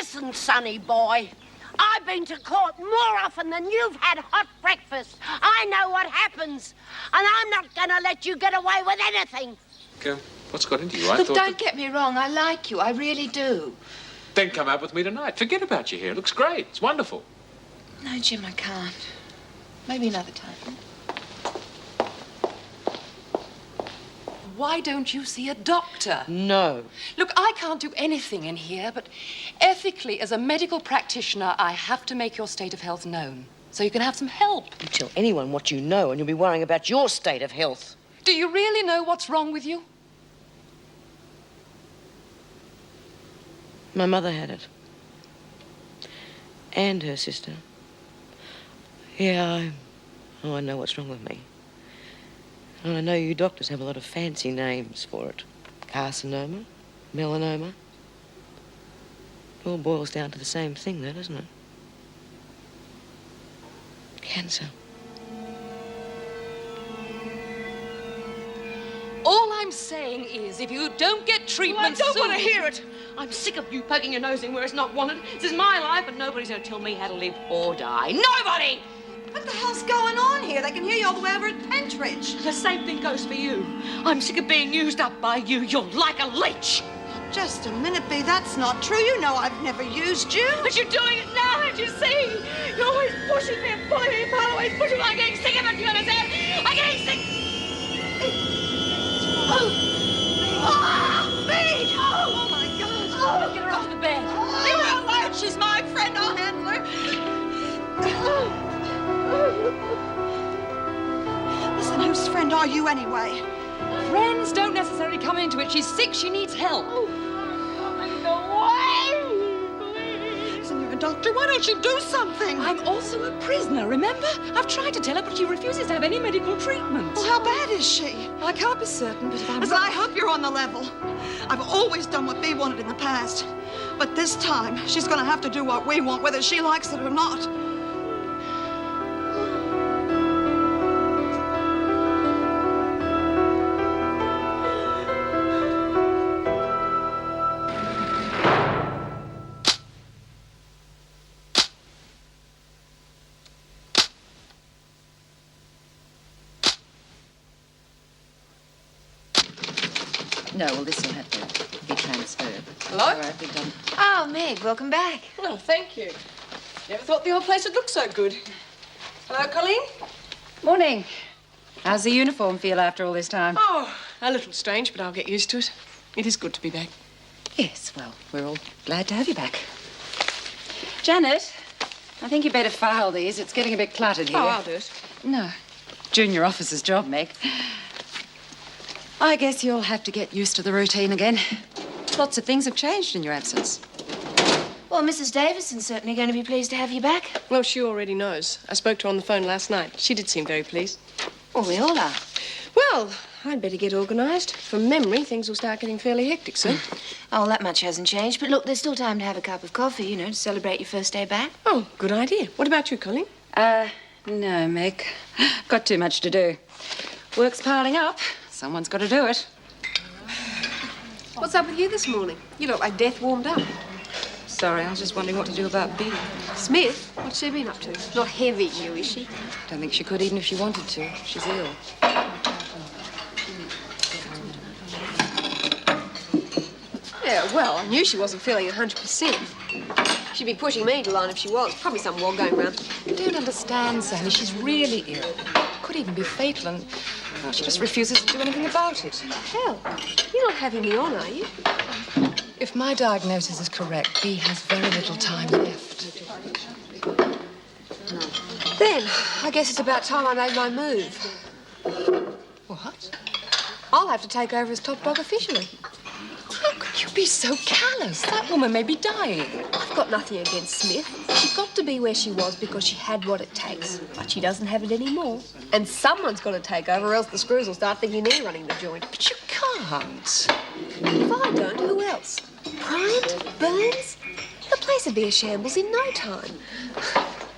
Listen, sonny boy. I've been to court more often than you've had hot breakfast. I know what happens. And I'm not going to let you get away with anything. What's got into you? Look, don't get me wrong. I like you. I really do. Then come out with me tonight. Forget about your hair. It looks great. It's wonderful. No, Jim, I can't. Maybe another time. Why don't you see a doctor? No. Look, I can't do anything in here, but ethically, as a medical practitioner, I have to make your state of health known, so you can have some help. You tell anyone what you know and you'll be worrying about your state of health. Do you really know what's wrong with you? My mother had it. And her sister. Yeah, I know what's wrong with me. And I know you doctors have a lot of fancy names for it. Carcinoma, melanoma. It all boils down to the same thing, though, doesn't it? Cancer. All I'm saying is, if you don't get treatment I don't soon... want to hear it. I'm sick of you poking your nose in where it's not wanted. This is my life, and nobody's going to tell me how to live or die. Nobody! What the hell's going on here? They can hear you all the way over at Pentridge. The same thing goes for you. I'm sick of being used up by you. You're like a leech. Just a minute, Bea. That's not true. You know I've never used you. But you're doing it now, don't you see? You're always pushing me and pulling me apart, always pushing me. I'm getting sick of it, you understand? I'm getting sick. Bea! Oh, my God. Get her off the bed. Leave her alone. She's my friend. I'll handle her. Listen, whose friend are you anyway? Friends don't necessarily come into it. She's sick. She needs help. Listen, you're a doctor. Why don't you do something? I'm also a prisoner, remember? I've tried to tell her, but she refuses to have any medical treatment. Well, how bad is she? Well, I can't be certain, but if I'm... Listen, I hope you're on the level. I've always done what Bea wanted in the past. But this time, she's going to have to do what we want, whether she likes it or not. No, well, this will have to be transferred. Hello? All right, we've done. Oh, Meg, welcome back. Well, thank you. Never thought the old place would look so good. Hello, Colleen? Morning. How's the uniform feel after all this time? Oh, a little strange, but I'll get used to it. It is good to be back. Yes, well, we're all glad to have you back. Janet, I think you better file these. It's getting a bit cluttered here. Oh, I'll do it. No. Junior officer's job, Meg. I guess you'll have to get used to the routine again. Lots of things have changed in your absence. Well, Mrs. Davison's certainly going to be pleased to have you back. Well, she already knows. I spoke to her on the phone last night. She did seem very pleased. Well, we all are. Well, I'd better get organised. From memory, things will start getting fairly hectic soon. Oh, that much hasn't changed. But look, there's still time to have a cup of coffee, you know, to celebrate your first day back. Oh, good idea. What about you, Colleen? No, Meg. Got too much to do. Work's piling up. Someone's got to do it. What's up with you this morning? You look like death warmed up. Sorry, I was just wondering what to do about Bea. Smith? What's she been up to? Not heavy you, is she? Don't think she could, even if she wanted to. She's ill. Yeah, well, I knew she wasn't feeling 100%. She'd be pushing me into line if she was. Probably some war going round. You don't understand, Sammy. She's really ill. Could even be fatal, and well, she just refuses to do anything about it. Hell, you're not having me on, are you? If my diagnosis is correct, Bea has very little time left. Then, I guess it's about time I made my move. What? I'll have to take over as top dog officially. How could you be so callous? That woman may be dying. I've got nothing against Smith. She got to be where she was because she had what it takes. But she doesn't have it anymore. And someone's got to take over or else the screws will start thinking they're running the joint. But you can't. If I don't, who else? Bryant? Burns? The place would be a shambles in no time.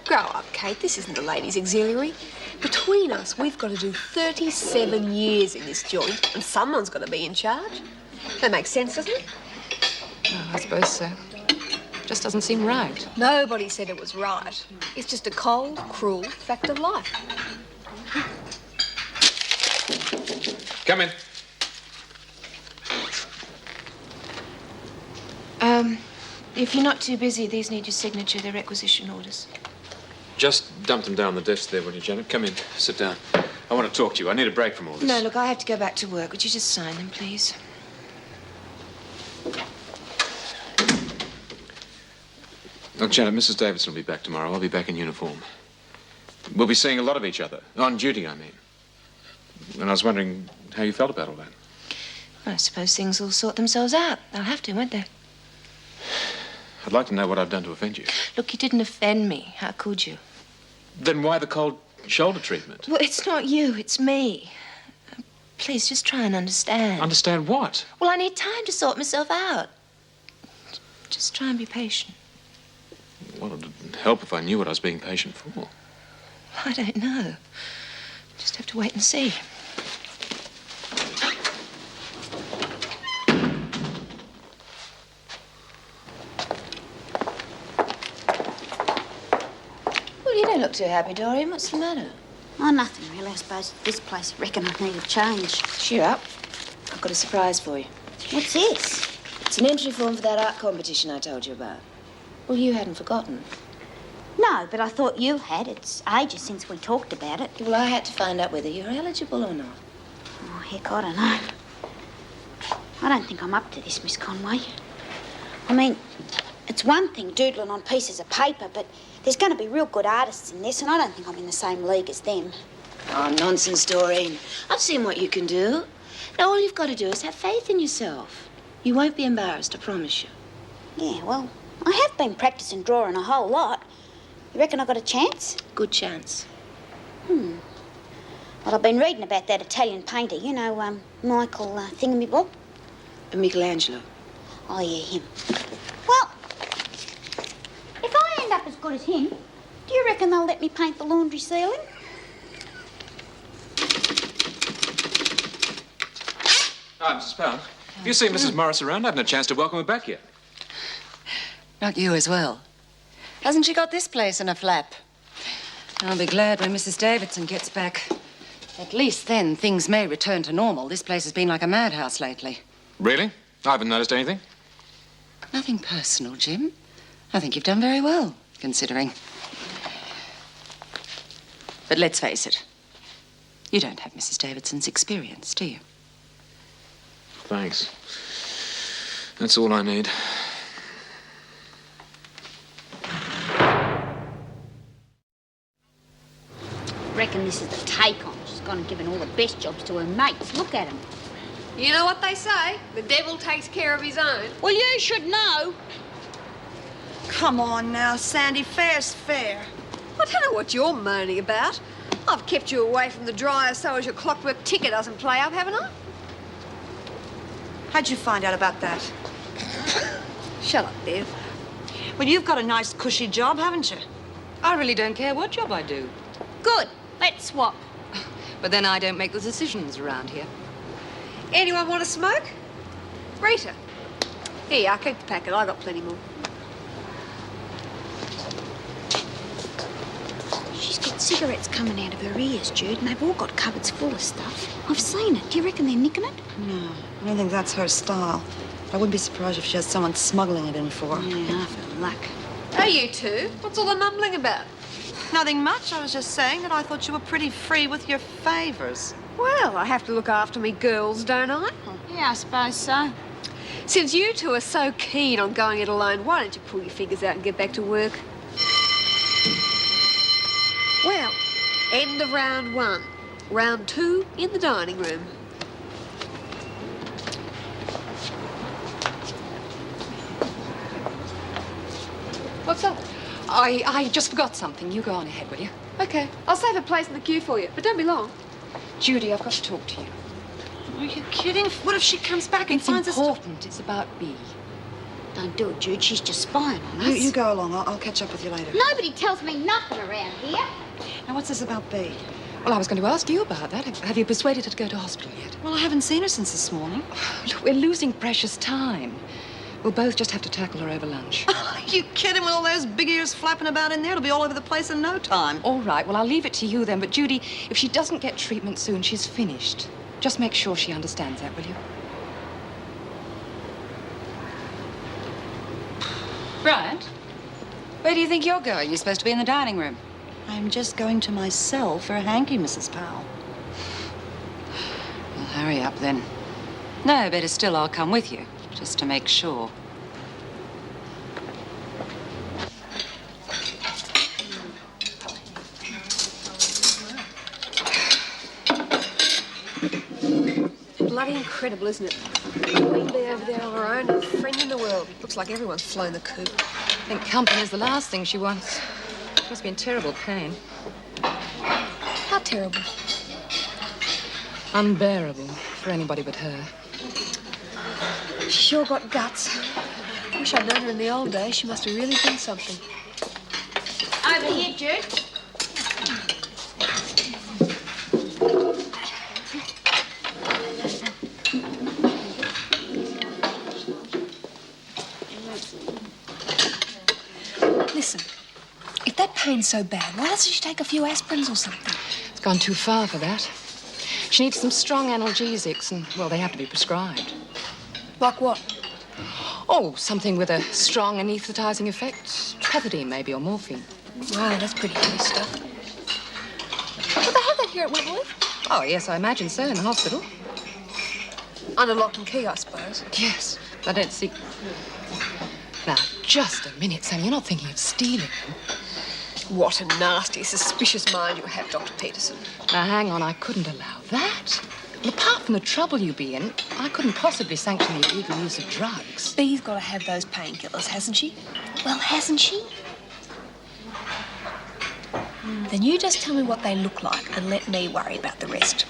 Grow up, Kate. This isn't the ladies' auxiliary. Between us, we've got to do 37 years in this joint, and someone's got to be in charge. That makes sense, doesn't it? Oh, I suppose so. Just doesn't seem right. Nobody said it was right. It's just a cold, cruel fact of life. Come in. If you're not too busy, these need your signature, they're requisition orders. Just dump them down the desk there, will you, Janet? Come in. Sit down. I want to talk to you. I need a break from all this. No, look, I have to go back to work. Would you just sign them, please? Look, Janet, Mrs. Davidson will be back tomorrow. I'll be back in uniform. We'll be seeing a lot of each other. On duty, I mean. And I was wondering how you felt about all that. Well, I suppose things will sort themselves out. They'll have to, won't they? I'd like to know what I've done to offend you. Look, you didn't offend me. How could you? Then why the cold shoulder treatment? Well, it's not you, it's me. Please, just try and understand. Understand what? Well, I need time to sort myself out. Just try and be patient. Well, it'd help if I knew what I was being patient for. I don't know. Just have to wait and see. Well, you don't look too happy, Doreen. What's the matter? Oh, nothing really. I suppose this place, I reckon I need a change. Cheer up. I've got a surprise for you. What's this? It's an entry form for that art competition I told you about. Well, you hadn't forgotten. No, but I thought you had. It's ages since we talked about it. Well, I had to find out whether you're eligible or not. Oh, heck, I don't know. I don't think I'm up to this, Miss Conway. I mean, it's one thing doodling on pieces of paper, but there's going to be real good artists in this, and I don't think I'm in the same league as them. Oh, nonsense, Doreen. I've seen what you can do. Now, all you've got to do is have faith in yourself. You won't be embarrassed, I promise you. Yeah, well, I have been practicing drawing a whole lot. You reckon I got a chance? Good chance. Well, I've been reading about that Italian painter, you know, Michael Thingamabob. Michelangelo. Oh, yeah, him. Well, if I end up as good as him, do you reckon they'll let me paint the laundry ceiling? Hi, Mrs. Pound. Have you seen Mrs. Morris around? I haven't had a chance to welcome her back yet. Not you as well. Hasn't she got this place in a flap? I'll be glad when Mrs. Davidson gets back. At least then things may return to normal. This place has been like a madhouse lately. Really? I haven't noticed anything. Nothing personal, Jim. I think you've done very well, considering. But let's face it. You don't have Mrs. Davidson's experience, do you? Thanks. That's all I need. Reckon this is the take-on. She's gone and given all the best jobs to her mates. Look at them. You know what they say? The devil takes care of his own. Well, you should know. Come on now, Sandy. Fair's fair. I don't know what you're moaning about. I've kept you away from the dryer so as your clockwork ticker doesn't play up, haven't I? How'd you find out about that? Shut up, Bev. Well, you've got a nice cushy job, haven't you? I really don't care what job I do. Good. Let's swap. But then I don't make the decisions around here. Anyone want a smoke? Rita. Here, I'll keep the packet. I got plenty more. She's got cigarettes coming out of her ears, Jude, and they've all got cupboards full of stuff. I've seen it. Do you reckon they're nicking it? No, I don't think that's her style. I wouldn't be surprised if she has someone smuggling it in for her. Yeah, half her luck. Hey, you two. What's all the mumbling about? Nothing much. I was just saying that I thought you were pretty free with your favours. Well, I have to look after me girls, don't I? Yeah, I suppose so. Since you two are so keen on going it alone, why don't you pull your fingers out and get back to work? Well, end of round one. Round two in the dining room. What's up? I just forgot something. You go on ahead, will you? Okay, I'll save a place in the queue for you, but don't be long. Judy, I've got to talk to you. Are you kidding? What if she comes back and It's finds us? important. It's about Bea. Don't do it, Jude. She's just spying on us. You go along. I'll catch up with you later. Nobody tells me nothing around here. Now, what's this about Bea? Well, I was going to ask you about that. Have you persuaded her to go to hospital yet? Well, I haven't seen her since this morning. Look, we're losing precious time. We'll both just have to tackle her over lunch. Are you kidding? With all those big ears flapping about in there, it'll be all over the place in no time. All right, well, I'll leave it to you then. But, Judy, if she doesn't get treatment soon, she's finished. Just make sure she understands that, will you? Bryant, where do you think you're going? You're supposed to be in the dining room. I'm just going to my cell for a hanky, Mrs. Powell. Well, hurry up then. No, better still, I'll come with you, just to make sure. Bloody incredible, isn't it? Queen bee over there on her own, a friend in the world. Looks like everyone's flown the coop. I think company's the last thing she wants. She must be in terrible pain. How terrible. Unbearable for anybody but her. She sure got guts. Wish I'd known her in the old days. She must have really been something. Over here, Jude. Listen, if that pain's so bad, why doesn't she take a few aspirins or something? It's gone too far for that. She needs some strong analgesics, and, well, they have to be prescribed. Like what? Oh, something with a strong anesthetizing effect. Pethidine, maybe, or morphine. Wow, that's pretty heavy stuff. But they have that here at Wentworth. Oh, yes, I imagine so, in the hospital. Under lock and key, I suppose. Yes, I don't see... Now, just a minute, Sammy. You're not thinking of stealing them. What a nasty, suspicious mind you have, Dr. Peterson. Now, hang on. I couldn't allow that. Well, apart from the trouble you'd be in, I couldn't possibly sanction the illegal use of drugs. Bee's got to have those painkillers, hasn't she? Well, hasn't she? Then you just tell me what they look like and let me worry about the rest.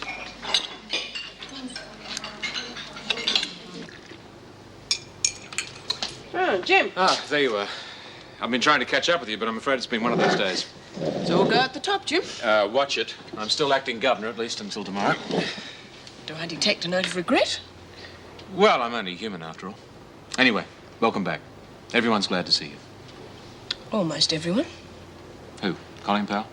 Oh, Jim. Ah, there you are. I've been trying to catch up with you, but I'm afraid it's been one of those days. So we'll go at the top, Jim. Watch it. I'm still acting governor, at least until tomorrow. Do I detect a note of regret? Well, I'm only human after all. Anyway, welcome back. Everyone's glad to see you. Almost everyone. Who? Colin Powell?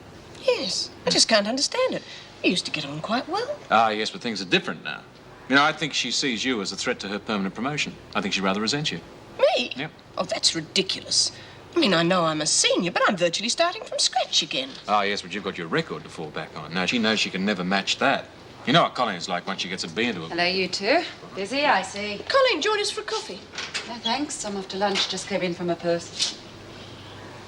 Yes. I just can't understand it. We used to get on quite well. Ah, yes, but things are different now. You know, I think she sees you as a threat to her permanent promotion. I think she rather resents you. Me? Yep. Oh, that's ridiculous. I mean, I know I'm a senior, but I'm virtually starting from scratch again. Ah, yes, but you've got your record to fall back on. Now, she knows she can never match that. You know what Colin's like once she gets a B into him. Hello, you two. Busy, I see. Colleen, join us for a coffee. No, thanks. I'm off to lunch. Just came in from a purse.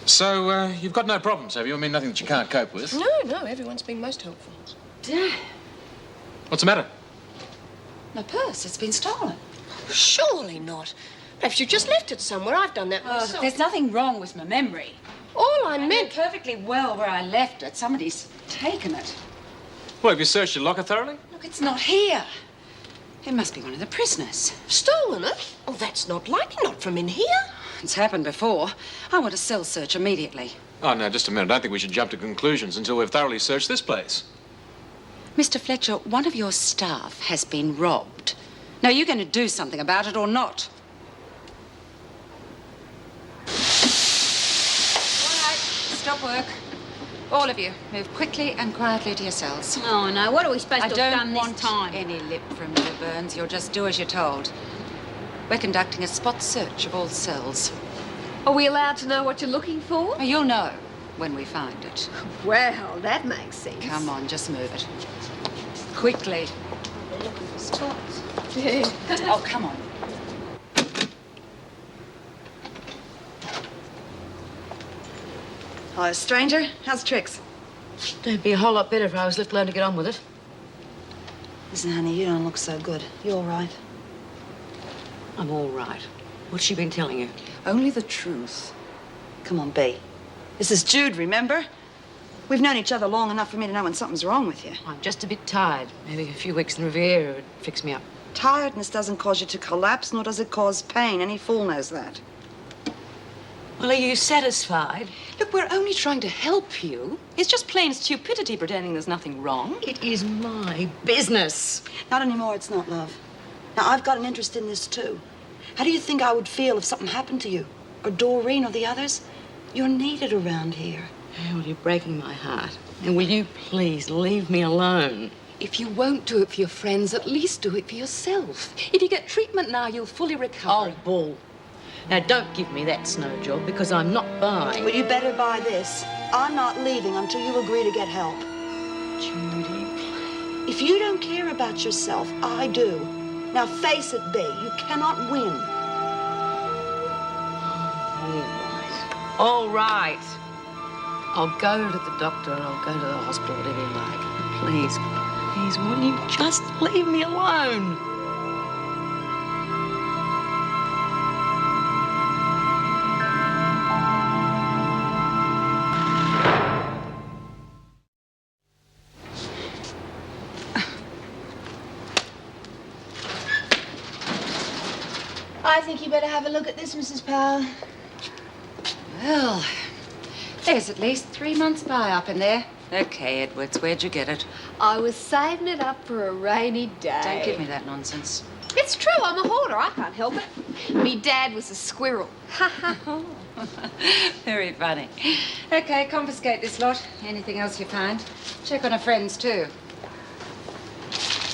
So, you've got no problems, have you? I mean, nothing that you can't cope with. No, everyone's been most helpful. Damn. What's the matter? My purse. It's been stolen. Surely not. Perhaps you just left it somewhere. I've done that Oh, myself. there's nothing wrong with my memory. All I I know meant... perfectly well where I left it. Somebody's taken it. Well, have you searched your locker thoroughly? Look, it's not here. It must be one of the prisoners. Stolen it? Oh, that's not likely. Not from in here. It's happened before. I want a cell search immediately. Oh, no, just a minute. I don't think we should jump to conclusions until we've thoroughly searched this place. Mr. Fletcher, one of your staff has been robbed. Now, are you going to do something about it or not? All right, stop work. All of you, move quickly and quietly to your cells. Oh, no. What are we supposed I to have don't done want this time? any lip from you, Burns. You'll just do as you're told. We're conducting a spot search of all cells. Are we allowed to know what you're looking for? Now, you'll know when we find it. Well, that makes sense. Come on, just move it. Quickly. Oh, come on. Hi, stranger. How's tricks? It'd be a whole lot better if I was left alone to get on with it. Listen, honey, you don't look so good. You all right? I'm all right. What's she been telling you? Only the truth. Come on, Bea. This is Jude, remember? We've known each other long enough for me to know when something's wrong with you. I'm just a bit tired. Maybe a few weeks in Riviera would fix me up. Tiredness doesn't cause you to collapse, nor does it cause pain. Any fool knows that. Well, are you satisfied? Look, we're only trying to help you. It's just plain stupidity pretending there's nothing wrong. It is my business. Not anymore, it's not, love. Now, I've got an interest in this, too. How do you think I would feel if something happened to you? Or Doreen or the others? You're needed around here. Well, you're breaking my heart. And will you please leave me alone? If you won't do it for your friends, at least do it for yourself. If you get treatment now, you'll fully recover. Oh, bull. Now, don't give me that snow job because I'm not buying. Well, you better buy this. I'm not leaving until you agree to get help. Judy. If you don't care about yourself, I do. Now face it, Bea, you cannot win. All right. I'll go to the doctor and I'll go to the hospital, whatever you like. But please, please, will you just leave me alone? I think you better have a look at this, Mrs. Powell. Well, there's at least 3 months' buy up in there. Okay, Edwards, where'd you get it? I was saving it up for a rainy day. Don't give me that nonsense. It's true, I'm a hoarder. I can't help it. Me dad was a squirrel. Ha ha. Very funny. Okay, confiscate this lot. Anything else you find? Check on her friends, too.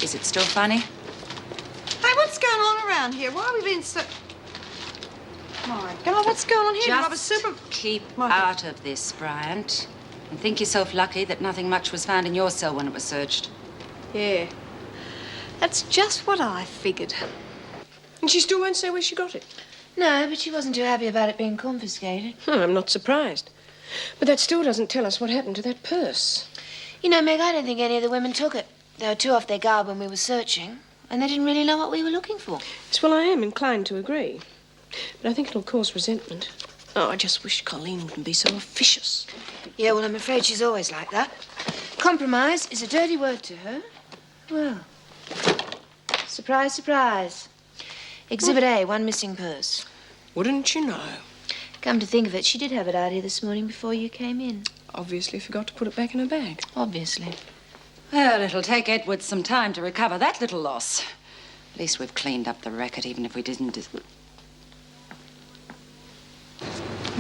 Is it still funny? Hey, what's going on around here? Why are we being so... My God, what's going on here? Just keep out of this, Bryant. And think yourself lucky that nothing much was found in your cell when it was searched. Yeah. That's just what I figured. And she still won't say where she got it? No, but she wasn't too happy about it being confiscated. I'm not surprised. But that still doesn't tell us what happened to that purse. You know, Meg, I don't think any of the women took it. They were too off their guard when we were searching, and they didn't really know what we were looking for. Yes, well, I am inclined to agree. But I think it'll cause resentment. Oh, I just wish Colleen wouldn't be so officious. Yeah, well, I'm afraid she's always like that. Compromise is a dirty word to her. Well, surprise, surprise. Exhibit A, one missing purse. Wouldn't you know? Come to think of it, she did have it out here this morning before you came in. Obviously forgot to put it back in her bag. Obviously. Well, it'll take Edwards some time to recover that little loss. At least we've cleaned up the racket, even if we didn't...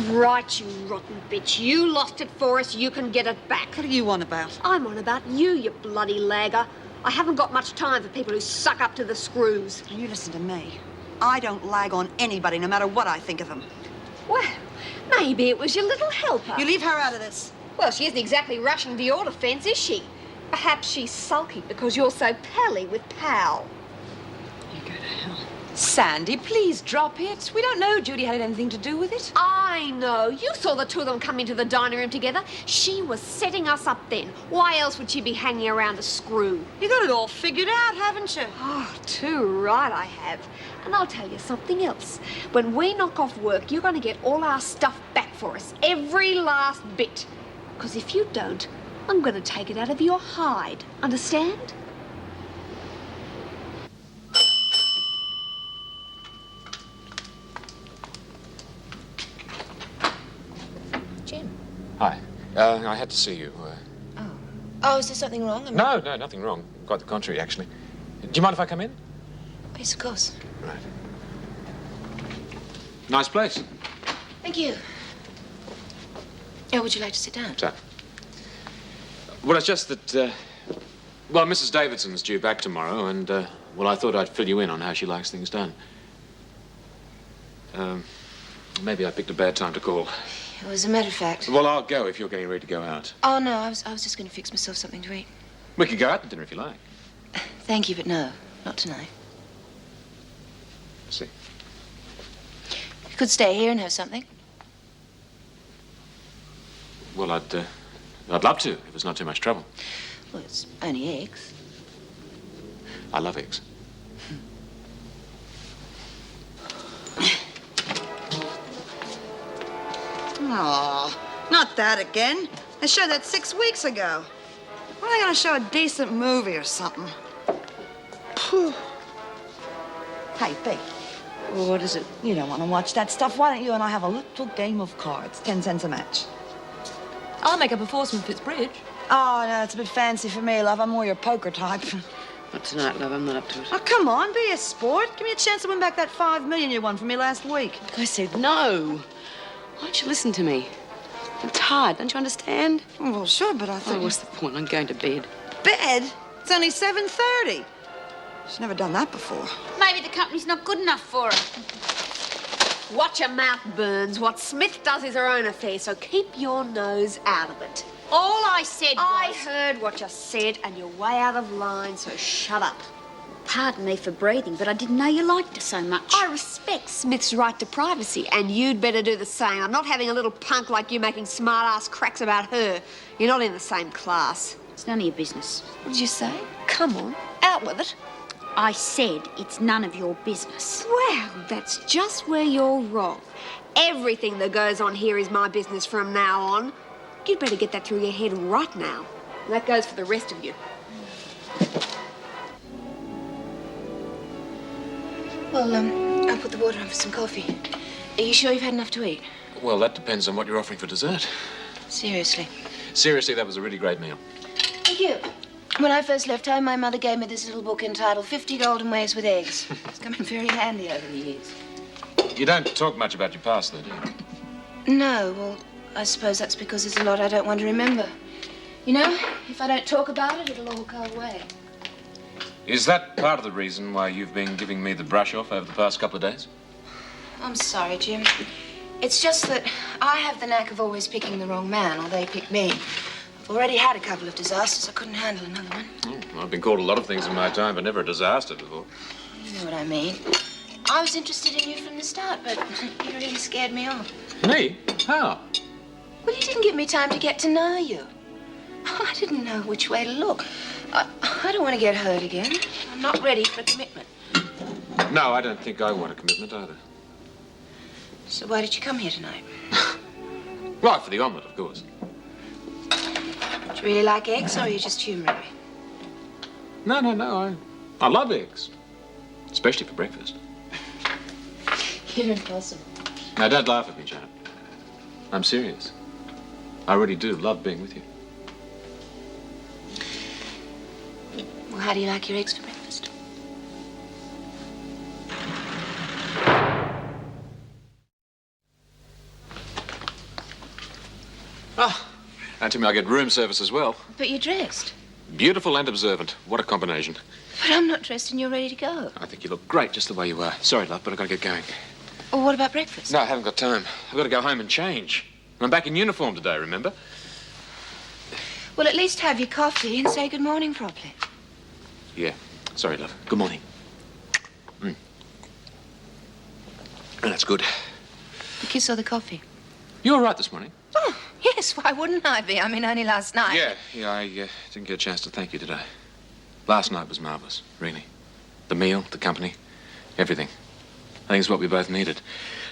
Right, you rotten bitch. You lost it for us. You can get it back. What are you on about? I'm on about you, you bloody lagger. I haven't got much time for people who suck up to the screws. Now, you listen to me. I don't lag on anybody, no matter what I think of them. Well, maybe it was your little helper. You leave her out of this. Well, she isn't exactly rushing to your defence, is she? Perhaps she's sulky because you're so pally with Pal. You go to hell. Sandy, please drop it. We don't know Judy had anything to do with it. I know. You saw the two of them come into the dining room together. She was setting us up then. Why else would she be hanging around a screw? You got it all figured out, haven't you? Oh, too right I have. And I'll tell you something else. When we knock off work, you're going to get all our stuff back for us. Every last bit. Because if you don't, I'm going to take it out of your hide. Understand? Jim. Hi. I had to see you. Oh, is there something wrong? No, nothing wrong. Quite the contrary, actually. Do you mind if I come in? Yes, of course. Right. Nice place. Thank you. Oh, would you like to sit down? So. Well, it's just that, well, Mrs. Davidson's due back tomorrow, and, well, I thought I'd fill you in on how she likes things done. Maybe I picked a bad time to call. Well, as a matter of fact. Well, I'll go if you're getting ready to go out. Oh, no, I was just going to fix myself something to eat. We could go out to dinner if you like. Thank you, but no, not tonight. I see. You could stay here and have something. Well, I'd love to, if it's not too much trouble. Well, it's only eggs. I love eggs. Oh, not that again. They showed that 6 weeks ago. When are they going to show a decent movie or something? Phew. Hey, Bea. Well, what is it? You don't want to watch that stuff. Why don't you and I have a little game of cards? 10 cents a match. I'll make up a foursome if it's bridge. Oh, no, it's a bit fancy for me, love. I'm more your poker type. Not tonight, love. I'm not up to it. Oh, come on, be a sport. Give me a chance to win back that $5 million you won from me last week. I said no. Why don't you listen to me? I'm tired, don't you understand? Oh, well, sure, but I thought... Oh, what's the point? I'm going to bed. Bed? It's only 7:30. She's never done that before. Maybe the company's not good enough for her. Watch your mouth, Burns. What Smith does is her own affair, so keep your nose out of it. All I said was... I heard what you said, and you're way out of line, so shut up. Pardon me for breathing, but I didn't know you liked her so much. I respect Smith's right to privacy, and you'd better do the same. I'm not having a little punk like you making smart-ass cracks about her. You're not in the same class. It's none of your business. What did you say? Come on, out with it. I said it's none of your business. Well, that's just where you're wrong. Everything that goes on here is my business from now on. You'd better get that through your head right now. And that goes for the rest of you. Well, I'll put the water on for some coffee. Are you sure you've had enough to eat? Well, that depends on what you're offering for dessert. Seriously. Seriously, that was a really great meal. Thank you. When I first left home, my mother gave me this little book entitled 50 Golden Ways with Eggs. It's come in very handy over the years. You don't talk much about your past, though, do you? No, well, I suppose that's because there's a lot I don't want to remember. You know, if I don't talk about it, it'll all go away. Is that part of the reason why you've been giving me the brush off over the past couple of days? I'm sorry, Jim. It's just that I have the knack of always picking the wrong man, or they pick me. I've already had a couple of disasters. I couldn't handle another one. Oh, I've been called a lot of things in my time, but never a disaster before. You know what I mean. I was interested in you from the start, but you really scared me off. Me? How? Well, you didn't give me time to get to know you. I didn't know which way to look. I don't want to get hurt again. I'm not ready for a commitment. No, I don't think I want a commitment either. So why did you come here tonight? Right, for the omelette, of course. Do you really like eggs, or are you just humouring me? No. I love eggs. Especially for breakfast. You're impossible. Now, don't laugh at me, Janet. I'm serious. I really do love being with you. Well, how do you like your eggs for breakfast? Ah, and to me, I get room service as well. But you're dressed. Beautiful and observant. What a combination. But I'm not dressed and you're ready to go. I think you look great just the way you are. Sorry, love, but I've got to get going. Well, what about breakfast? No, I haven't got time. I've got to go home and change. I'm back in uniform today, remember? Well, at least have your coffee and say good morning properly. Yeah. Sorry, love. Good morning. That's good. The kiss or the coffee? You all right this morning? Oh, yes. Why wouldn't I be? I mean, only last night. Yeah, I didn't get a chance to thank you today. Last night was marvellous, really. The meal, the company, everything. I think it's what we both needed.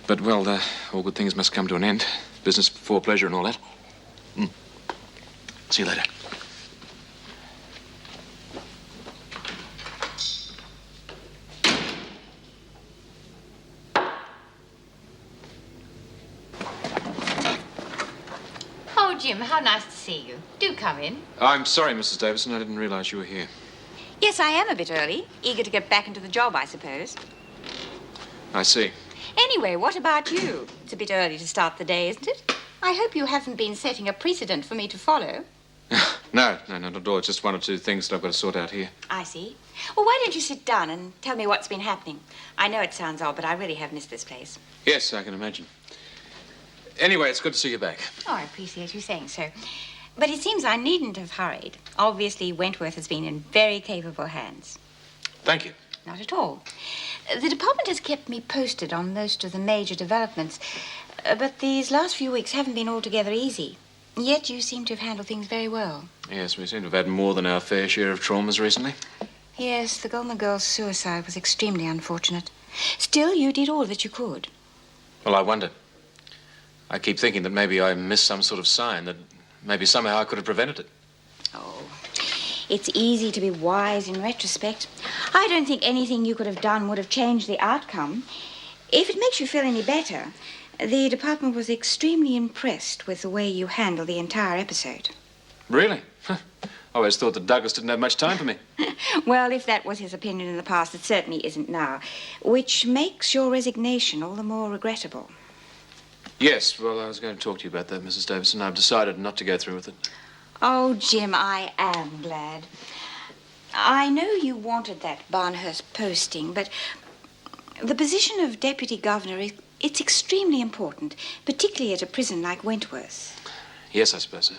But, well, all good things must come to an end. Business before pleasure and all that. See you later. Oh, Jim, how nice to see you. Do come in. I'm sorry, Mrs. Davison. I didn't realize you were here. Yes, I am a bit early. Eager to get back into the job, I suppose. I see. Anyway, what about you? It's a bit early to start the day, isn't it? I hope you haven't been setting a precedent for me to follow. No, not at all. It's just one or two things that I've got to sort out here. I see. Well, why don't you sit down and tell me what's been happening? I know it sounds odd, but I really have missed this place. Yes, I can imagine. Anyway, it's good to see you back. Oh, I appreciate you saying so. But it seems I needn't have hurried. Obviously, Wentworth has been in very capable hands. Thank you. Not at all. The department has kept me posted on most of the major developments, but these last few weeks haven't been altogether easy. Yet you seem to have handled things very well. Yes, we seem to have had more than our fair share of traumas recently. Yes, the Goldman girl's suicide was extremely unfortunate. Still, you did all that you could. Well, I wonder. I keep thinking that maybe I missed some sort of sign, that maybe somehow I could have prevented it. Oh, it's easy to be wise in retrospect. I don't think anything you could have done would have changed the outcome. If it makes you feel any better, the department was extremely impressed with the way you handled the entire episode. Really? I always thought that Douglas didn't have much time for me. Well, if that was his opinion in the past, it certainly isn't now, which makes your resignation all the more regrettable. Yes, well, I was going to talk to you about that, Mrs. Davidson. I've decided not to go through with it. Oh, Jim, I am glad. I know you wanted that Barnhurst posting, but the position of Deputy Governor, it's extremely important, particularly at a prison like Wentworth. Yes, I suppose so.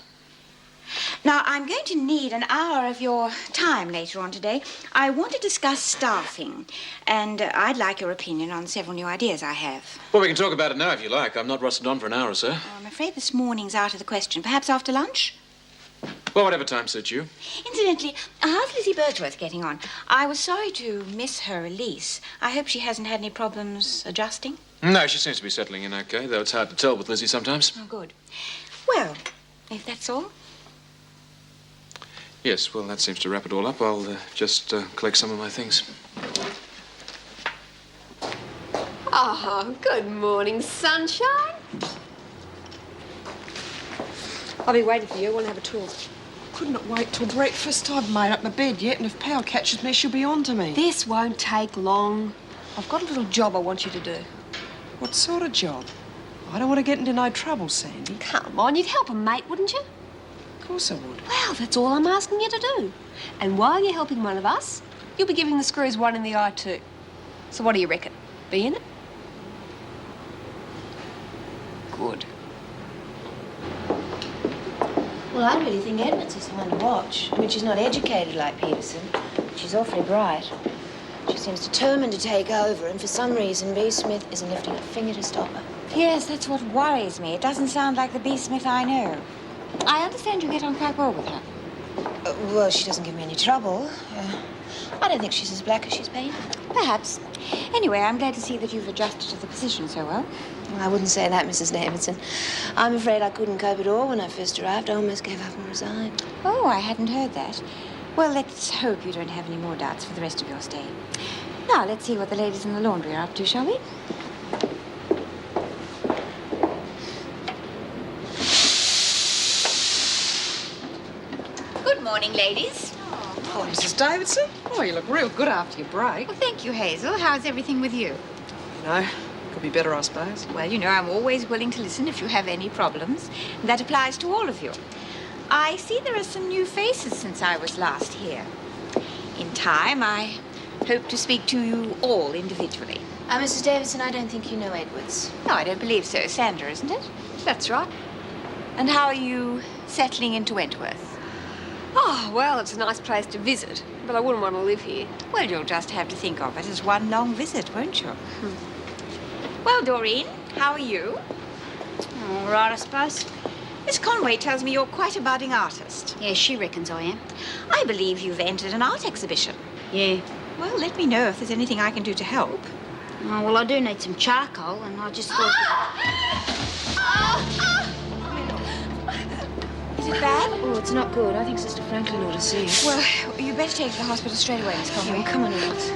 Now, I'm going to need an hour of your time later on today. I want to discuss staffing, and I'd like your opinion on several new ideas I have. Well, we can talk about it now if you like. I'm not rusted on for an hour or so. Oh, I'm afraid this morning's out of the question. Perhaps after lunch? Well, whatever time suits you. Incidentally, how's Lizzie Birdsworth getting on? I was sorry to miss her release. I hope she hasn't had any problems adjusting. No, she seems to be settling in okay, though it's hard to tell with Lizzie sometimes. Oh, good. Well, if that's all. Yes, well, that seems to wrap it all up. I'll just collect some of my things. Oh, good morning, sunshine. I'll be waiting for you. I want to have a talk. Couldn't wait till breakfast. I've made up my bed yet, and if Pal catches me, she'll be on to me. This won't take long. I've got a little job I want you to do. What sort of job? I don't want to get into no trouble, Sandy. Come on, you'd help a mate, wouldn't you? Of course I would. Well, that's all I'm asking you to do. And while you're helping one of us, you'll be giving the screws one in the eye too. So what do you reckon? Be in it? Good. Well, I really think Edmonds is the one to watch. I mean, she's not educated like Peterson. She's awfully bright. She seems determined to take over, and for some reason, B. Smith isn't lifting a finger to stop her. Yes, that's what worries me. It doesn't sound like the B. Smith I know. I understand you get on quite well with her. Well, she doesn't give me any trouble. I don't think she's as black as she's painted. Perhaps. Anyway, I'm glad to see that you've adjusted to the position so well. I wouldn't say that, Mrs. Davidson. I'm afraid I couldn't cope at all when I first arrived. I almost gave up and resigned. Oh, I hadn't heard that. Well, let's hope you don't have any more doubts for the rest of your stay. Now, let's see what the ladies in the laundry are up to, shall we? Good morning, ladies. Oh, Mrs. Davidson? Oh, you look real good after your break. Well, thank you, Hazel. How's everything with you? You know, could be better, I suppose. Well, you know, I'm always willing to listen if you have any problems. That applies to all of you. I see there are some new faces since I was last here. In time, I hope to speak to you all individually. Mrs. Davidson, I don't think you know Edwards. No, I don't believe so. Sandra, isn't it? That's right. And how are you settling into Wentworth? Oh, well, it's a nice place to visit, but I wouldn't want to live here. Well, you'll just have to think of it as one long visit, won't you? Well, Doreen, how are you? All right, I suppose. Miss Conway tells me you're quite a budding artist. Yeah, she reckons I am. I believe you've entered an art exhibition. Yeah. Well, let me know if there's anything I can do to help. Oh, well, I do need some charcoal, and I just thought... Is it bad? Oh, it's not good. I think Sister Franklin ought to see you. Well, you better take it to the hospital straight away, Miss Conway. Come on, Edwards.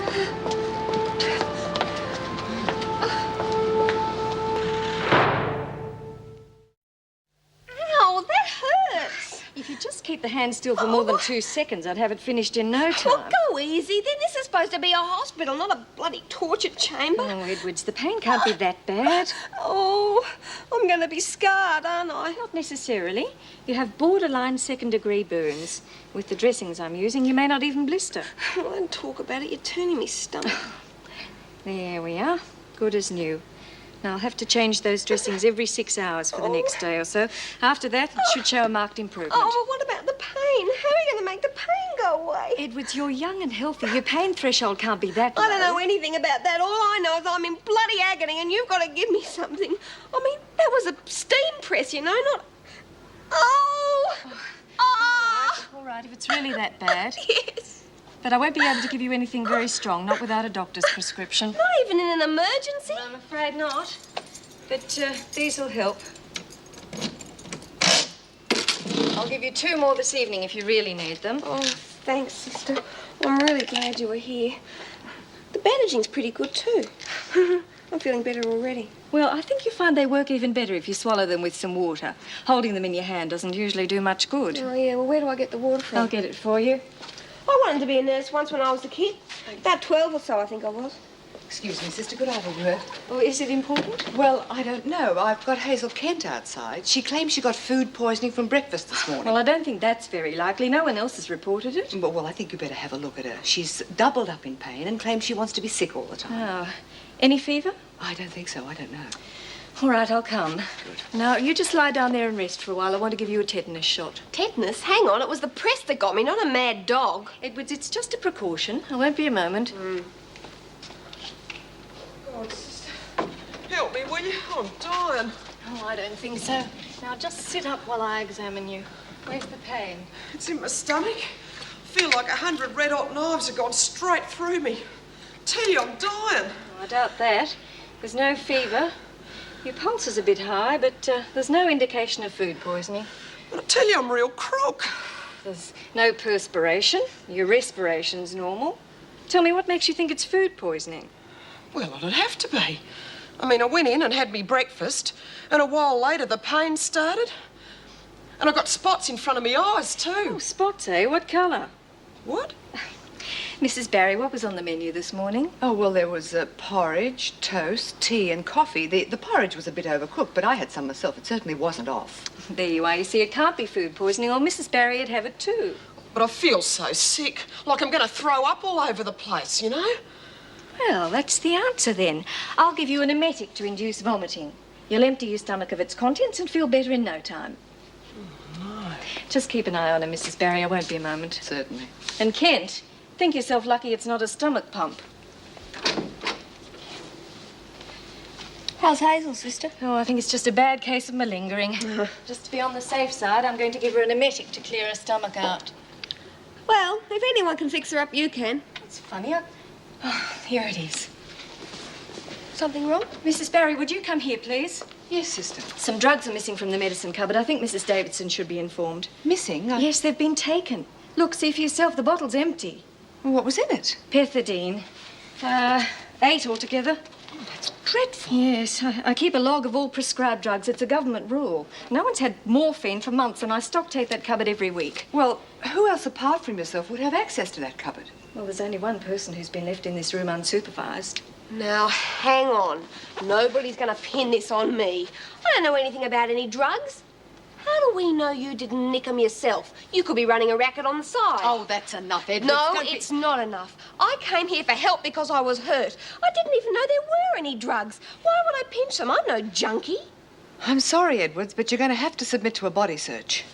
Ow, that hurts. If you just keep the hand still for more than 2 seconds, I'd have it finished in no time. Well, go easy. Then this is supposed to be a hospital, not a bloody torture chamber. Oh, Edwards, the pain can't be that bad. Oh, I'm going to be scarred, aren't I? Not necessarily. You have borderline second-degree burns. With the dressings I'm using, you may not even blister. Oh, don't talk about it. You're turning me stomach. There we are. Good as new. Now, I'll have to change those dressings every 6 hours for the next day or so. After that, it should show a marked improvement. Oh, well, what about the pain? How are you going to make the pain go away? Edwards, you're young and healthy. Your pain threshold can't be that low. I don't know anything about that. All I know is I'm in bloody agony and you've got to give me something. I mean, that was a steam press, you know, not... Oh! Oh! All right, if it's really that bad. Yes. But I won't be able to give you anything very strong, not without a doctor's prescription. Not even in an emergency? I'm afraid not. But these will help. I'll give you 2 more this evening if you really need them. Oh, thanks, sister. I'm really glad you were here. The bandaging's pretty good, too. I'm feeling better already. Well, I think you find they work even better if you swallow them with some water. Holding them in your hand doesn't usually do much good. Oh, yeah, well, where do I get the water from? I'll get it for you. I wanted to be a nurse once when I was a kid. About 12 or so, I think I was. Excuse me, sister, could I have a word? Oh, is it important? Well, I don't know. I've got Hazel Kent outside. She claims she got food poisoning from breakfast this morning. Well, I don't think that's very likely. No one else has reported it. Well, I think you better have a look at her. She's doubled up in pain and claims she wants to be sick all the time. Oh. Any fever? I don't think so. I don't know. All right, I'll come. Good. Now, you just lie down there and rest for a while. I want to give you a tetanus shot. Tetanus? Hang on, it was the press that got me, not a mad dog. Edwards, it's just a precaution. I won't be a moment. God, sister, help me, will you? I'm dying. Oh, I don't think so. Now, just sit up while I examine you. Where's the pain? It's in my stomach. I feel like 100 red-hot knives have gone straight through me. Tell you, I'm dying. Oh, I doubt that. There's no fever. Your pulse is a bit high, but there's no indication of food poisoning. But I tell you, I'm real crook. There's no perspiration. Your respiration's normal. Tell me, what makes you think it's food poisoning? Well, it'd have to be. I mean, I went in and had me breakfast, and a while later the pain started. And I got spots in front of my eyes, too. Oh, spots, eh? What colour? What? Mrs. Barry, what was on the menu this morning? Oh, well, there was porridge, toast, tea and coffee. The porridge was a bit overcooked, but I had some myself. It certainly wasn't off. There you are. You see, it can't be food poisoning, or Mrs. Barry would have it too. But I feel so sick, like I'm going to throw up all over the place, you know? Well, that's the answer then. I'll give you an emetic to induce vomiting. You'll empty your stomach of its contents and feel better in no time. No. Just keep an eye on her, Mrs. Barry. I won't be a moment. Certainly. And Kent, think yourself lucky it's not a stomach pump. How's Hazel, sister? Oh, I think it's just a bad case of malingering. Just to be on the safe side, I'm going to give her an emetic to clear her stomach out. Well, if anyone can fix her up, you can. It's funny. Oh, here it is. Something wrong? Mrs. Barry, would you come here, please? Yes, sister. Some drugs are missing from the medicine cupboard. I think Mrs. Davidson should be informed. Missing? Yes, they've been taken. Look, see for yourself. The bottle's empty. Well, what was in it? Pethidine. 8 altogether. Oh, that's dreadful. Yes, I keep a log of all prescribed drugs. It's a government rule. No one's had morphine for months, and I stock take that cupboard every week. Well, who else apart from yourself would have access to that cupboard? Well, there's only one person who's been left in this room unsupervised. Now, hang on. Nobody's going to pin this on me. I don't know anything about any drugs. How do we know you didn't nick them yourself? You could be running a racket on the side. Oh, that's enough, Edward. No, it's not enough. I came here for help because I was hurt. I didn't even know there were any drugs. Why would I pinch them? I'm no junkie. I'm sorry, Edwards, but you're going to have to submit to a body search.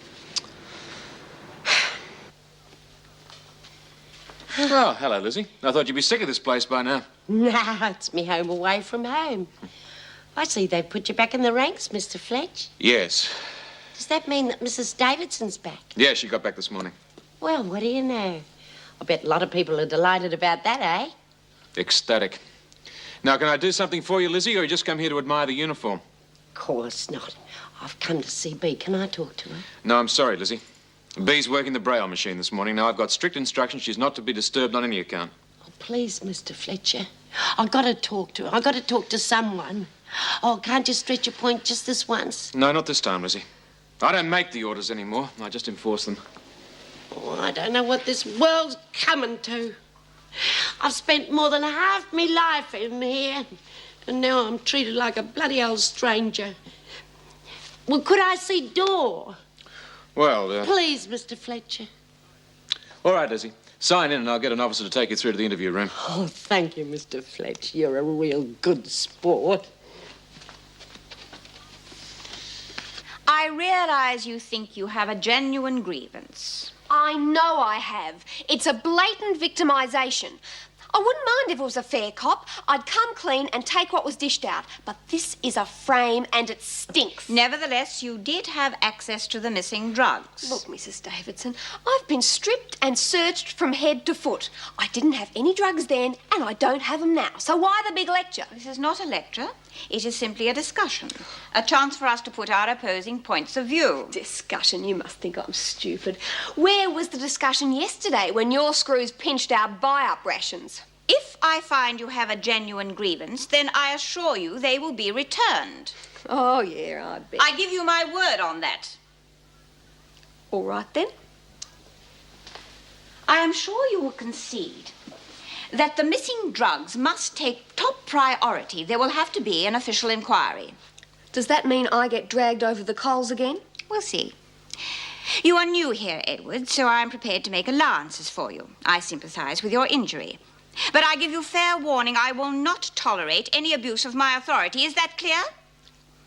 Oh, hello, Lizzie. I thought you'd be sick of this place by now. Nah, it's me home away from home. I see they've put you back in the ranks, Mr. Fletch. Yes. Does that mean that Mrs. Davidson's back? Yeah, she got back this morning. Well, what do you know? I bet a lot of people are delighted about that, eh? Ecstatic. Now, can I do something for you, Lizzie, or you just come here to admire the uniform? Of course not. I've come to see Bea. Can I talk to her? No, I'm sorry, Lizzie. Bee's working the braille machine this morning. Now, I've got strict instructions she's not to be disturbed on any account. Oh, please, Mr. Fletcher. I've got to talk to her. I've got to talk to someone. Oh, can't you stretch your point just this once? No, not this time, Lizzie. I don't make the orders anymore. I just enforce them. Oh, I don't know what this world's coming to. I've spent more than half my life in here, and now I'm treated like a bloody old stranger. Well, could I see Dor? Well, Please, Mr. Fletcher. All right, Lizzie. Sign in and I'll get an officer to take you through to the interview room. Oh, thank you, Mr. Fletch. You're a real good sport. I realize you think you have a genuine grievance. I know I have. It's a blatant victimisation. I wouldn't mind if it was a fair cop. I'd come clean and take what was dished out. But this is a frame and it stinks. Nevertheless, you did have access to the missing drugs. Look, Mrs. Davidson, I've been stripped and searched from head to foot. I didn't have any drugs then and I don't have them now. So why the big lecture? This is not a lecture. It is simply a discussion. A chance for us to put our opposing points of view. Discussion? You must think I'm stupid. Where was the discussion yesterday when your screws pinched our buy-up rations? If I find you have a genuine grievance, then I assure you they will be returned. Oh, yeah, I bet. I give you my word on that. All right, then. I am sure you will concede that the missing drugs must take top priority. There will have to be an official inquiry. Does that mean I get dragged over the coals again? We'll see. You are new here, Edward, so I am prepared to make allowances for you. I sympathize with your injury. But I give you fair warning, I will not tolerate any abuse of my authority. Is that clear?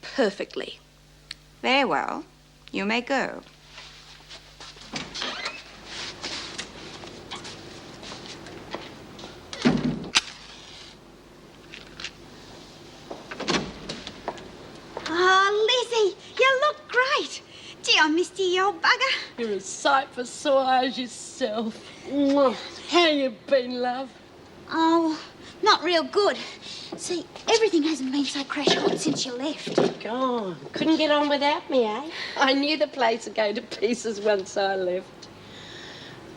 Perfectly. Very well. You may go. Oh, Lizzie, you look great. Gee, I missed you, you old bugger. You're a sight for sore eyes yourself. Mwah. How you been, love? Oh, not real good. See, everything hasn't been so crash hot since you left. Gone. Couldn't get on without me, eh? I knew the place would go to pieces once I left.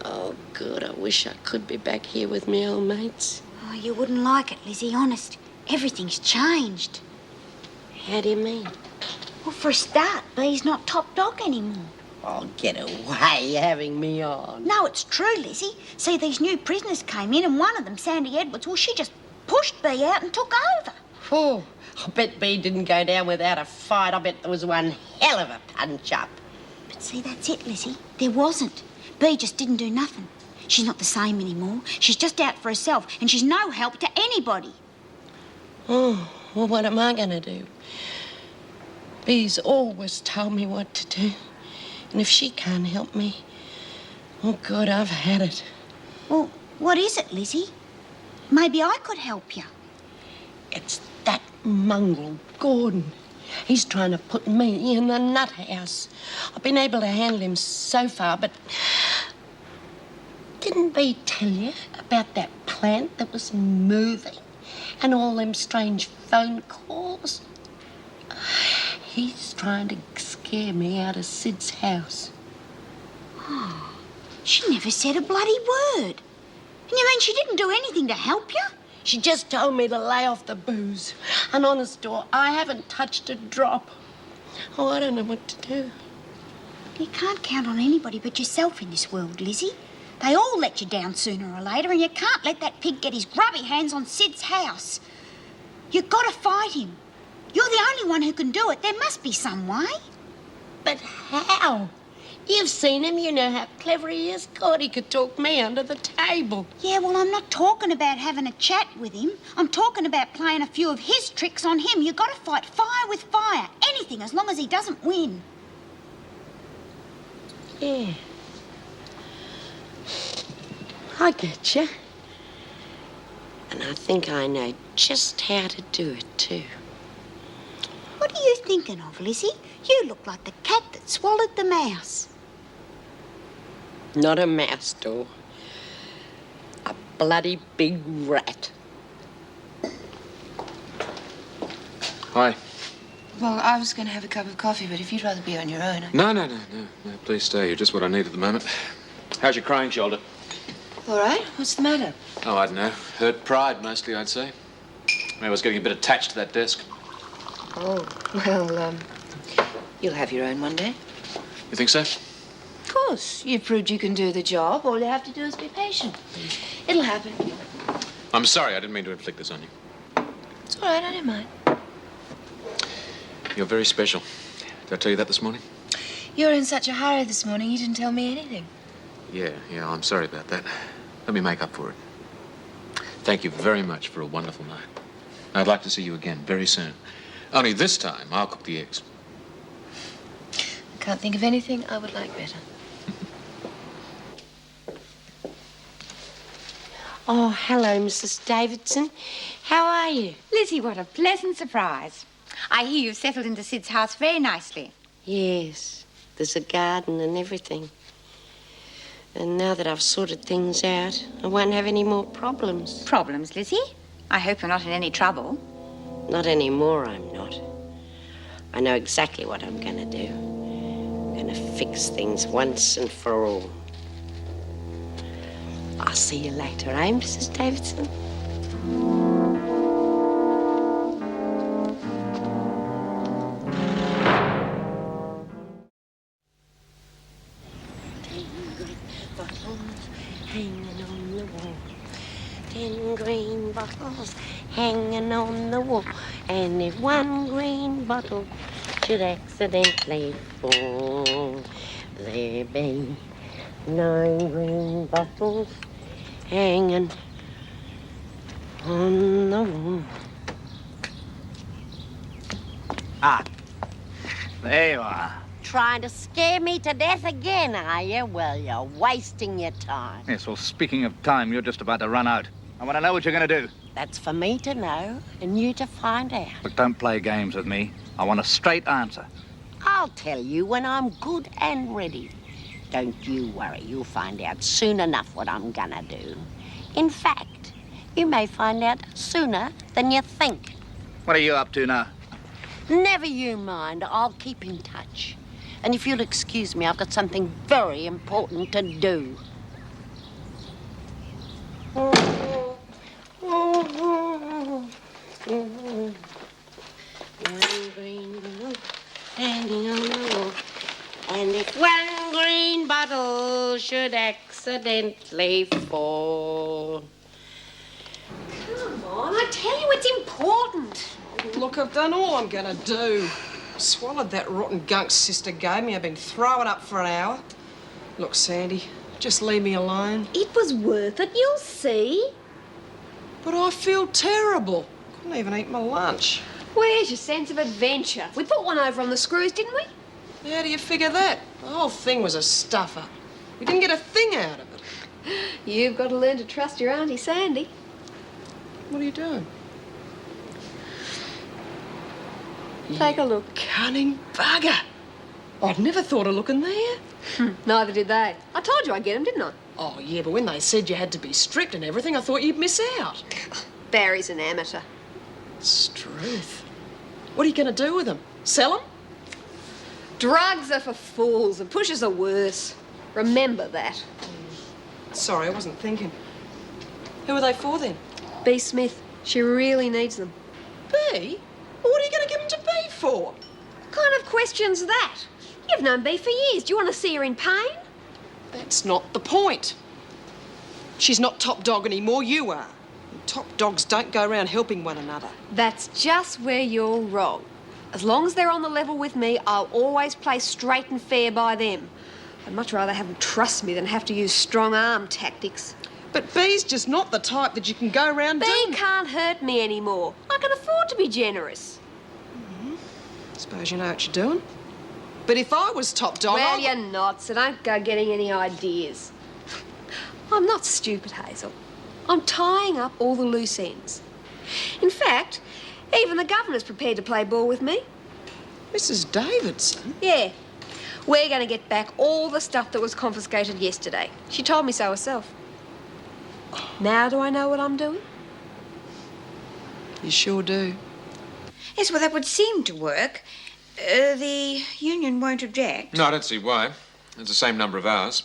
Oh, God, I wish I could be back here with my old mates. Oh, you wouldn't like it, Lizzie, honest. Everything's changed. How do you mean? Well, for a start, Bee's not top dog anymore. Oh, get away having me on. No, it's true, Lizzie. See, these new prisoners came in and one of them, Sandy Edwards, well, she just pushed Bee out and took over. Oh, I bet Bee didn't go down without a fight. I bet there was one hell of a punch-up. But see, that's it, Lizzie. There wasn't. Bee just didn't do nothing. She's not the same anymore. She's just out for herself and she's no help to anybody. Oh, well, what am I going to do? Bee's always told me what to do. And if she can't help me, oh, good, I've had it. Well, what is it, Lizzie? Maybe I could help you. It's that mongrel, Gordon. He's trying to put me in the nut house. I've been able to handle him so far, but didn't Bee tell you about that plant that was moving and all them strange phone calls? He's trying to scare me out of Sid's house. Oh, she never said a bloody word. And you mean she didn't do anything to help you? She just told me to lay off the booze. And honest, door, I haven't touched a drop. Oh, I don't know what to do. You can't count on anybody but yourself in this world, Lizzie. They all let you down sooner or later, and you can't let that pig get his grubby hands on Sid's house. You've got to fight him. You're the only one who can do it. There must be some way. But how? You've seen him. You know how clever he is. God, he could talk me under the table. Yeah, well, I'm not talking about having a chat with him. I'm talking about playing a few of his tricks on him. You've got to fight fire with fire. Anything, as long as he doesn't win. Yeah. I get you. And I think I know just how to do it, too. What are you thinking of, Lizzie? You look like the cat that swallowed the mouse. Not a mouse, door. A bloody big rat. Hi. Well, I was going to have a cup of coffee, but if you'd rather be on your own... No, please stay. You're just what I need at the moment. How's your crying shoulder? All right. What's the matter? Oh, I don't know. Hurt pride, mostly, I'd say. Maybe I was getting a bit attached to that desk. Oh, well, you'll have your own one day. You think so? Of course. You've proved you can do the job. All you have to do is be patient. It'll happen. I'm sorry. I didn't mean to inflict this on you. It's all right. I don't mind. You're very special. Did I tell you that this morning? You were in such a hurry this morning, you didn't tell me anything. Yeah, I'm sorry about that. Let me make up for it. Thank you very much for a wonderful night. I'd like to see you again very soon. Only this time, I'll cook the eggs. I can't think of anything I would like better. Oh, hello, Mrs. Davidson. How are you? Lizzie, what a pleasant surprise. I hear you've settled into Sid's house very nicely. Yes, there's a garden and everything. And now that I've sorted things out, I won't have any more problems. Problems, Lizzie? I hope you're not in any trouble. Not anymore, I'm not. I know exactly what I'm going to do. I'm going to fix things once and for all. I'll see you later, eh, Mrs. Davidson? Hanging on the wall. 10 green bottles hanging on the wall. And if one green bottle should accidentally fall, there be 9 green bottles hanging on the wall. Ah, there you are. Trying to scare me to death again, are you? Well, you're wasting your time. Yes, well, speaking of time, you're just about to run out. I want to know what you're going to do. That's for me to know and you to find out. But don't play games with me. I want a straight answer. I'll tell you when I'm good and ready. Don't you worry, you'll find out soon enough what I'm gonna do. In fact, you may find out sooner than you think. What are you up to now? Never you mind, I'll keep in touch. And if you'll excuse me, I've got something very important to do. One green bottle hanging on the wall. And if one green bottle should accidentally fall. Come on, I tell you it's important. Look, I've done all I'm gonna do. Swallowed that rotten gunk sister gave me. I've been throwing up for an hour. Look, Sandy, just leave me alone. It was worth it, you'll see. But I feel terrible. Couldn't even eat my lunch. Where's your sense of adventure? We put one over on the screws, didn't we? How do you figure that? The whole thing was a stuff-up. We didn't get a thing out of it. You've got to learn to trust your Auntie Sandy. What are you doing? Take a look. Cunning bugger. I'd never thought of looking there. Neither did they. I told you I'd get them, didn't I? Oh, yeah, but when they said you had to be stripped and everything, I thought you'd miss out. Barry's an amateur. Struth. What are you going to do with them? Sell them? Drugs are for fools and pushes are worse. Remember that. Sorry, I wasn't thinking. Who are they for, then? B. Smith. She really needs them. B? Well, what are you going to give them to B for? What kind of question's that? You've known B for years. Do you want to see her in pain? That's not the point. She's not top dog anymore, you are. And top dogs don't go around helping one another. That's just where you're wrong. As long as they're on the level with me, I'll always play straight and fair by them. I'd much rather have them trust me than have to use strong-arm tactics. But B's just not the type that you can go around B doing... can't hurt me anymore. I can afford to be generous. Suppose you know what you're doing. But if I was top dog... Well, you're not, so don't go getting any ideas. I'm not stupid, Hazel. I'm tying up all the loose ends. In fact, even the governor's prepared to play ball with me. Mrs. Davidson? Yeah. We're going to get back all the stuff that was confiscated yesterday. She told me so herself. Now do I know what I'm doing? You sure do. Yes, well, that would seem to work. The union won't object. No, I don't see why. It's the same number of hours.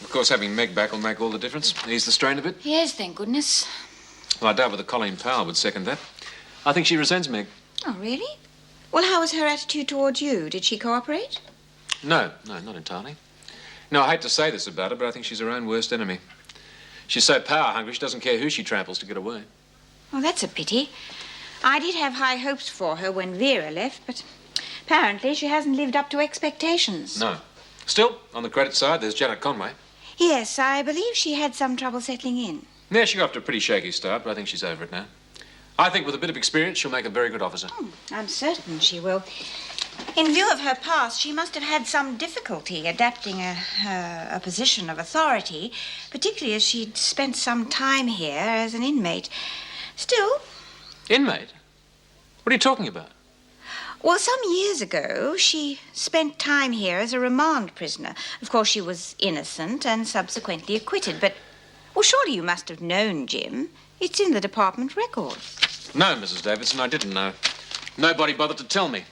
Of course, having Meg back will make all the difference. Ease the strain a bit. Yes, thank goodness. Well, I doubt whether Colleen Powell would second that. I think she resents Meg. Oh, really? Well, how was her attitude towards you? Did she cooperate? No, not entirely. No, I hate to say this about her, but I think she's her own worst enemy. She's so power-hungry, she doesn't care who she tramples to get away. Well, that's a pity. I did have high hopes for her when Vera left, but apparently she hasn't lived up to expectations. No. Still, on the credit side, there's Janet Conway. Yes, I believe she had some trouble settling in. Yeah, she got off to a pretty shaky start, but I think she's over it now. I think with a bit of experience, she'll make a very good officer. I'm certain she will. In view of her past, she must have had some difficulty adapting a position of authority, particularly as she'd spent some time here as an inmate. Still... Inmate? What are you talking about? Well, some years ago, she spent time here as a remand prisoner. Of course, she was innocent and subsequently acquitted, but... Well, surely you must have known, Jim. It's in the department records. No, Mrs. Davidson, I didn't know. Nobody bothered to tell me.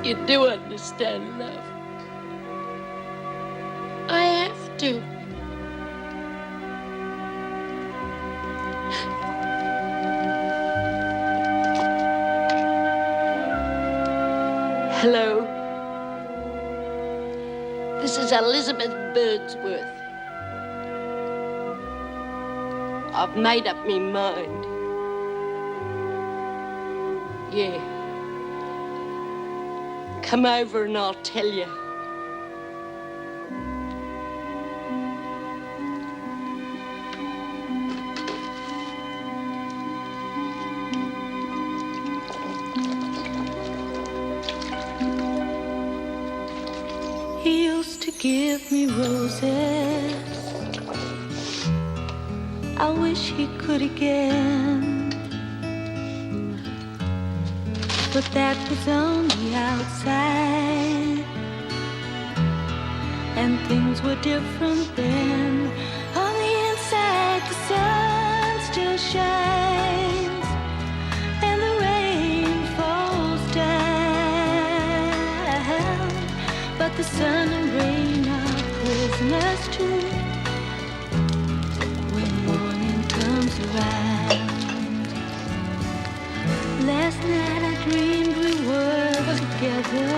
you do understand, love. I have to. Hello. This is Elizabeth Birdsworth. I've made up me mind. Yeah. Come over and I'll tell you. He used to give me roses. I wish he could again. But that was on the outside, and things were different then. On the inside, the sun still shines, and the rain falls down. But the sun and rain are prisoners too when morning comes around. Last night I dreamed we were together,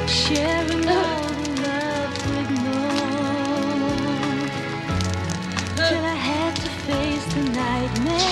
sharing all the love we'd known, till I had to face the nightmare